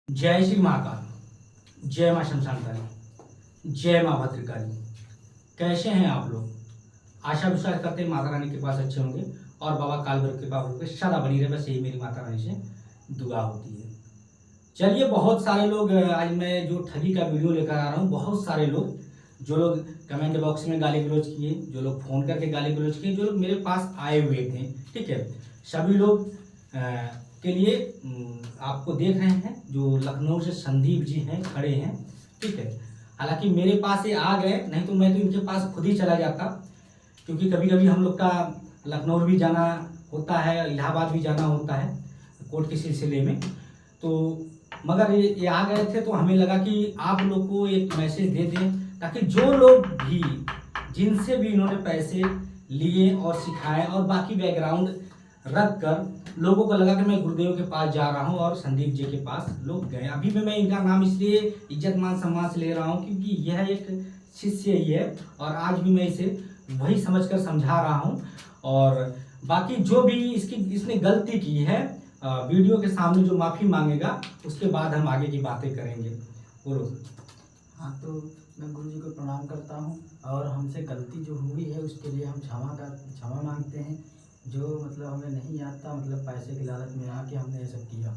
जय श्री महाकाल, जय माँ शमशान काली, जय माँ भद्रकाली। कैसे हैं आप लोग? आशा विश्वास करते हैं माता रानी के पास अच्छे होंगे और बाबा काल भैरव के पास सदा बनी रहे, बस यही मेरी माता रानी से दुआ होती है। चलिए, बहुत सारे लोग आज मैं जो ठगी का वीडियो लेकर आ रहा हूँ, बहुत सारे लोग जो लोग कमेंट बॉक्स में गाली गलौज किए, जो लोग फ़ोन करके गाली गलौज किए, जो लोग मेरे पास आए हुए थे, ठीक है, सभी लोग के लिए आपको देख रहे हैं जो लखनऊ से संदीप जी हैं खड़े हैं, ठीक है। हालांकि मेरे पास ये आ गए, नहीं तो मैं तो इनके पास खुद ही चला जाता, क्योंकि कभी कभी हम लोग का लखनऊ भी जाना होता है, इलाहाबाद भी जाना होता है कोर्ट के सिलसिले में। तो मगर ये आ गए थे तो हमें लगा कि आप लोग को एक मैसेज दे दें, ताकि जो लोग भी जिनसे भी इन्होंने पैसे लिए और सिखाए और बाकी बैकग्राउंड रख कर लोगों को लगा कि मैं गुरुदेव के पास जा रहा हूं और संदीप जी के पास लोग गए। अभी भी मैं इनका नाम इसलिए इज्जत मान सम्मान से ले रहा हूं क्योंकि यह एक शिष्य ही है और आज भी मैं इसे वही समझकर समझा रहा हूं। और बाकी जो भी इसने गलती की है, वीडियो के सामने जो माफ़ी मांगेगा उसके बाद हम आगे की बातें करेंगे। बोलो। हाँ, तो मैं गुरु जी को प्रणाम करता हूँ और हमसे गलती जो हुई है उसके लिए हम क्षमा मांगते हैं। जो मतलब हमें नहीं आता, मतलब पैसे की लालच में आके हमने ये सब किया।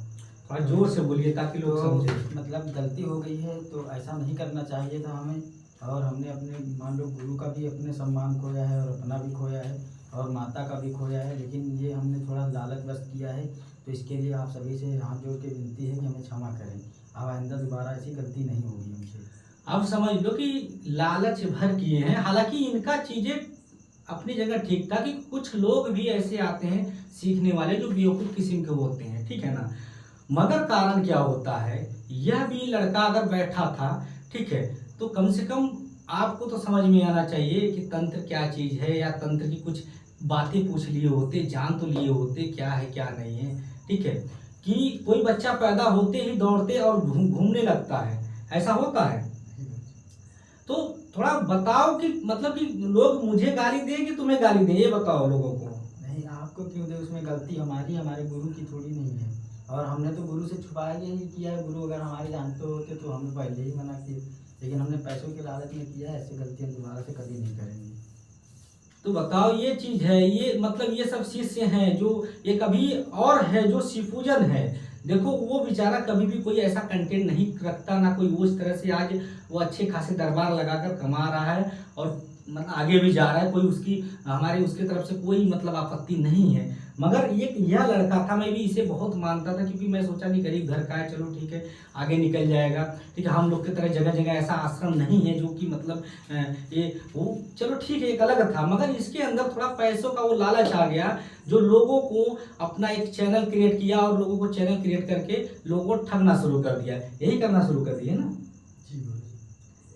थोड़ा जोर से बोलिए ताकि लोग समझे। मतलब गलती हो गई है तो ऐसा नहीं करना चाहिए था हमें। और हमने अपने मान लो गुरु का भी अपने सम्मान खोया है और अपना भी खोया है और माता का भी खोया है, लेकिन ये हमने थोड़ा लालच बस किया है। तो इसके लिए आप सभी से हाथ जोड़ के विनती है कि हमें क्षमा करें। अब आइंदा दोबारा ऐसी गलती नहीं होगी हमसे। अब समझ लो कि लालच भर किए हैं। हालांकि इनका चीजें अपनी जगह ठीक था कि कुछ लोग भी ऐसे आते हैं सीखने वाले जो बेवकूफ किस्म के होते हैं, ठीक है ना। मगर कारण क्या होता है, यह भी लड़का अगर बैठा था, ठीक है, तो कम से कम आपको तो समझ में आना चाहिए कि तंत्र क्या चीज है, या तंत्र की कुछ बातें पूछ लिए होते, जान तो लिए होते क्या है क्या नहीं है, ठीक है। कि कोई बच्चा पैदा होते ही दौड़ते और घूमने लगता है, ऐसा होता है। तो थोड़ा बताओ कि मतलब कि लोग मुझे गाली दें कि तुम्हें गाली दें, ये बताओ लोगों को। नहीं, आपको क्यों दे? उसमें गलती हमारी, हमारे गुरु की थोड़ी नहीं है। और हमने तो गुरु से छुपाया ही नहीं किया है। गुरु अगर हमारे जानते होते तो हमें पहले ही मना किए, लेकिन हमने पैसों के लालच में किया है। ऐसी गलती हम दोबारा से कभी नहीं करेंगे। तो बताओ, ये चीज है, ये मतलब ये सब शिष्य हैं जो ये कभी और है जो शिवपूजन है। देखो, वो बेचारा कभी भी कोई ऐसा कंटेंट नहीं रखता, ना कोई वो इस तरह से आज वो अच्छे खासे दरबार लगाकर कमा रहा है और मतलब आगे भी जा रहा है। कोई उसकी हमारी उसके तरफ से कोई मतलब आपत्ति नहीं है। मगर एक यह लड़का था, मैं भी इसे बहुत मानता था क्योंकि मैं सोचा नहीं गरीब घर का है, चलो ठीक है आगे निकल जाएगा, ठीक है। हम लोग की तरह जगह जगह ऐसा आश्रम नहीं है जो कि मतलब ये वो चलो ठीक है, एक अलग था। मगर इसके अंदर थोड़ा पैसों का वो लालच आ गया, जो लोगों को अपना एक चैनल क्रिएट किया और लोगों को चैनल क्रिएट करके लोगों को ठगना शुरू कर दिया। यही करना शुरू कर दिया ना,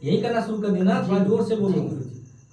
यही करना शुरू कर दिया ना। थोड़ा जोर से बोलो।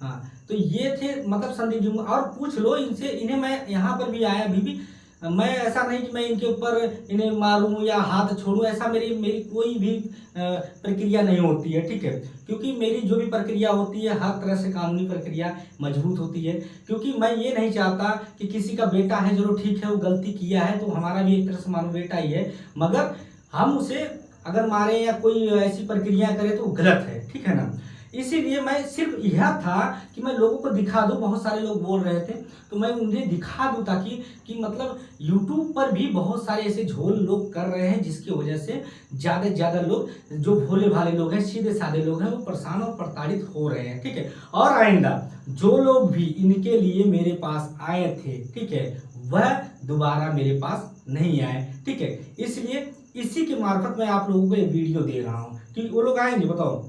हाँ, तो ये थे मतलब संदीप जी। और पूछ लो इनसे, इन्हें मैं यहाँ पर भी आया, अभी भी मैं ऐसा नहीं कि मैं इनके ऊपर इन्हें मारूं या हाथ छोड़ूं, ऐसा मेरी मेरी कोई भी प्रक्रिया नहीं होती है, ठीक है। क्योंकि मेरी जो भी प्रक्रिया होती है हर तरह से कानूनी प्रक्रिया मजबूत होती है। क्योंकि मैं ये नहीं चाहता कि किसी का बेटा है, चलो ठीक है वो गलती किया है तो हमारा भी एक तरह से मानो बेटा ही है, मगर हम उसे अगर मारे या कोई ऐसी प्रक्रिया करे तो गलत है, ठीक है ना। इसीलिए मैं सिर्फ यह था कि मैं लोगों को दिखा दूं। बहुत सारे लोग बोल रहे थे तो मैं उन्हें दिखा दूं ताकि कि मतलब YouTube पर भी बहुत सारे ऐसे झोल लोग कर रहे हैं जिसकी वजह से ज़्यादा से ज़्यादा लोग, जो भोले भाले लोग हैं, सीधे साधे लोग हैं, वो परेशान और प्रताड़ित हो रहे हैं, ठीक है। और आइंदा जो लोग भी इनके लिए मेरे पास आए थे, ठीक है, वह दोबारा मेरे पास नहीं आए, ठीक है। इसलिए इसी के मार्फत मैं आप लोगों को ये वीडियो दे रहा हूँ कि वो लोग आएंगे, बताओ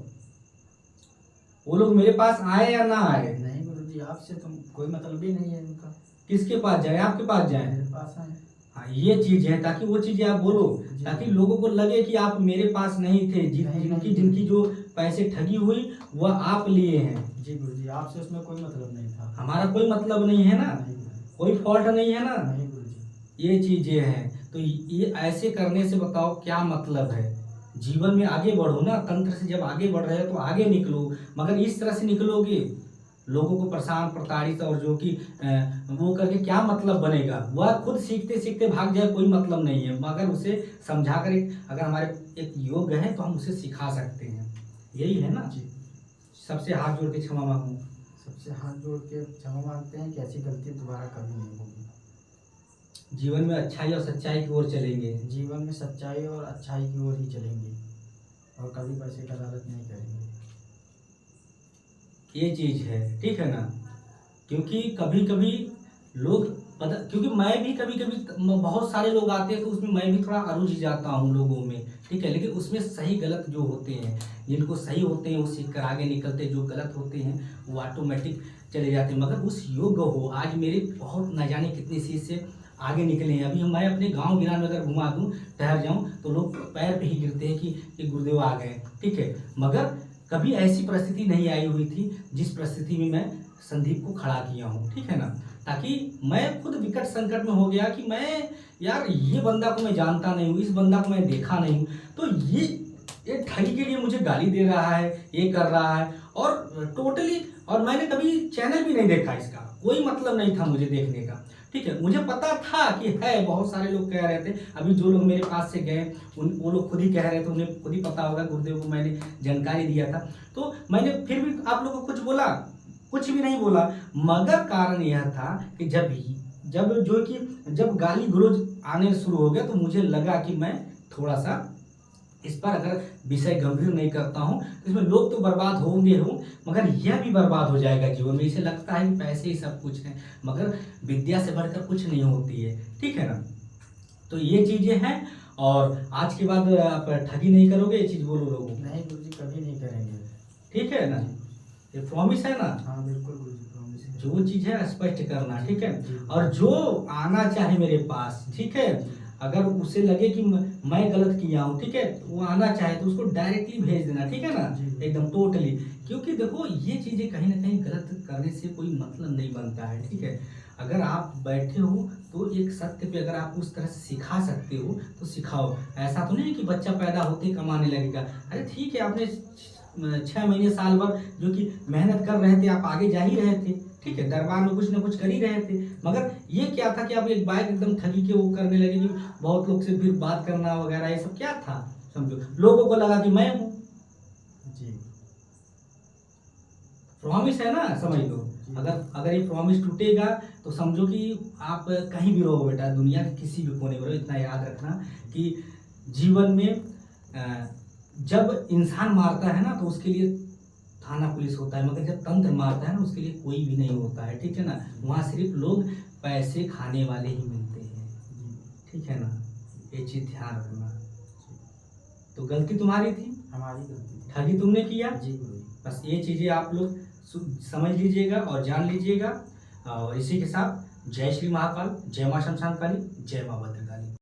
वो लोग मेरे पास आए या ना आए। नहीं गुरुजी, आपसे तो कोई मतलब ही नहीं है इनका। किसके पास जाए? आपके पास जाए, मेरे पास आए। हाँ, ये चीज है ताकि वो चीजें आप बोलो, ताकि लोगों को लगे कि आप मेरे पास नहीं थे। जिनकी जो पैसे ठगी हुई वह आप लिए हैं। जी गुरुजी, आपसे उसमें कोई मतलब नहीं था। हमारा कोई मतलब नहीं है ना, कोई फॉल्ट नहीं है ना। नहीं गुरुजी, ये चीजें हैं। तो ये ऐसे करने से बताओ क्या मतलब है? जीवन में आगे बढ़ो ना, तंत्र से जब आगे बढ़ रहे हो तो आगे निकलो, मगर इस तरह से निकलोगे लोगों को परेशान प्रताड़ित और जो कि वो करके क्या मतलब बनेगा। वह खुद सीखते सीखते भाग जाए, कोई मतलब नहीं है, मगर उसे समझा कर अगर हमारे एक योग है तो हम उसे सिखा सकते हैं। यही है ना जी। सबसे हाथ जोड़ के क्षमा मांगू। सबसे हाथ जोड़ के क्षमा मांगते हैं कि ऐसी गलती दोबारा कभी नहीं होगी। जीवन में अच्छाई और सच्चाई की ओर चलेंगे। जीवन में सच्चाई और अच्छाई की ओर ही चलेंगे और कभी पैसे का लालच नहीं करेंगे। ये चीज है, ठीक है ना। क्योंकि कभी कभी लोग पता, क्योंकि मैं भी कभी कभी बहुत सारे लोग आते हैं तो उसमें मैं भी थोड़ा अरुझ जाता हूँ लोगों में, ठीक है। लेकिन उसमें सही गलत जो होते हैं, जिनको सही होते हैं वो सीख कर आगे निकलते, जो गलत होते हैं वो ऑटोमेटिक चले जाते हैं। मगर उस योग्य हो, आज मेरे बहुत न जाने कितनी चीज से आगे निकले हैं। अभी मैं अपने गांव गिरान में अगर घुमा दूं, ठहर जाऊं तो लोग पैर पे ही गिरते हैं कि गुरुदेव आ गए, ठीक है। मगर कभी ऐसी परिस्थिति नहीं आई हुई थी जिस परिस्थिति में मैं संदीप को खड़ा किया हूँ, ठीक है ना। ताकि मैं खुद विकट संकट में हो गया कि मैं यार ये बंदा को मैं जानता नहीं हूँ, इस बंदा को मैं देखा नहीं हूँ, तो ये ठगी के लिए मुझे गाली दे रहा है, ये कर रहा है और टोटली, और मैंने कभी चैनल भी नहीं देखा, इसका कोई मतलब नहीं था मुझे देखने का, ठीक है। मुझे पता था कि है, बहुत सारे लोग कह रहे थे, अभी जो लोग मेरे पास से गए वो लोग खुद ही कह रहे थे, उन्हें खुद ही पता होगा, गुरुदेव को मैंने जानकारी दिया था। तो मैंने फिर भी आप लोगों को कुछ बोला, कुछ भी नहीं बोला, मगर कारण यह था कि जब गाली गलौज आने शुरू हो गया तो मुझे लगा कि मैं थोड़ा सा इस पर अगर विषय गंभीर नहीं करता हूँ तो इसमें लोग तो बर्बाद होंगे मगर यह भी बर्बाद हो जाएगा जीवन में। इसे लगता है कि पैसे ही सब कुछ है, मगर विद्या से बढ़कर कुछ नहीं होती है, ठीक है ना। तो ये चीजें हैं, और आज के बाद आप ठगी नहीं करोगे, ये चीज बोलो लोगों को। नहीं गुरुजी, कभी नहीं करेंगे, ठीक है ना, ये प्रॉमिस है ना। हाँ बिल्कुल गुरुजी, प्रॉमिस है। जो चीज है स्पष्ट करना, ठीक है। जी। और जो आना चाहे मेरे पास, ठीक है, अगर उसे लगे कि मैं गलत किया हूँ, ठीक है, वो आना चाहे तो उसको डायरेक्टली भेज देना, ठीक है ना, एकदम टोटली। क्योंकि देखो ये चीजें कहीं ना कहीं गलत करने से कोई मतलब नहीं बनता है, ठीक है। अगर आप बैठे हो तो एक सत्य पे अगर आप उस तरह से सिखा सकते हो तो सिखाओ। ऐसा तो नहीं कि बच्चा पैदा होते ही कमाने लगेगा। अरे ठीक है, आपने 6 महीने साल भर जो कि मेहनत कर रहे थे, आप आगे जा ही रहे थे, ठीक है, दरबार में कुछ ना कुछ कर ही रहे थे। मगर ये क्या था कि आप एक बाइक एकदम ठगी के वो करने लगे कि बहुत लोग से फिर बात करना वगैरह, ये सब क्या था, समझो। लोगों को लगा कि मैं हूँ जी, प्रॉमिस है ना, समझ लो। अगर ये प्रॉमिस टूटेगा तो समझो कि आप कहीं भी रहो बेटा, दुनिया के किसी भी कोने में रहो, इतना याद रखना कि जीवन में जब इंसान मारता है ना तो उसके लिए थाना पुलिस होता है, मगर जब तंत्र मारता है ना उसके लिए कोई भी नहीं होता है, ठीक है ना। वहाँ सिर्फ लोग पैसे खाने वाले ही मिलते हैं, ठीक है ना, ये चीज ध्यान रखना। तो गलती तुम्हारी थी, हमारी गलती, ठगी तुमने किया जी गुरुजी। बस ये चीजें आप लोग समझ लीजिएगा और जान लीजिएगा। और इसी के साथ जय श्री महाकाल, जय मां शमशान काली, जय मां भद्रकाली।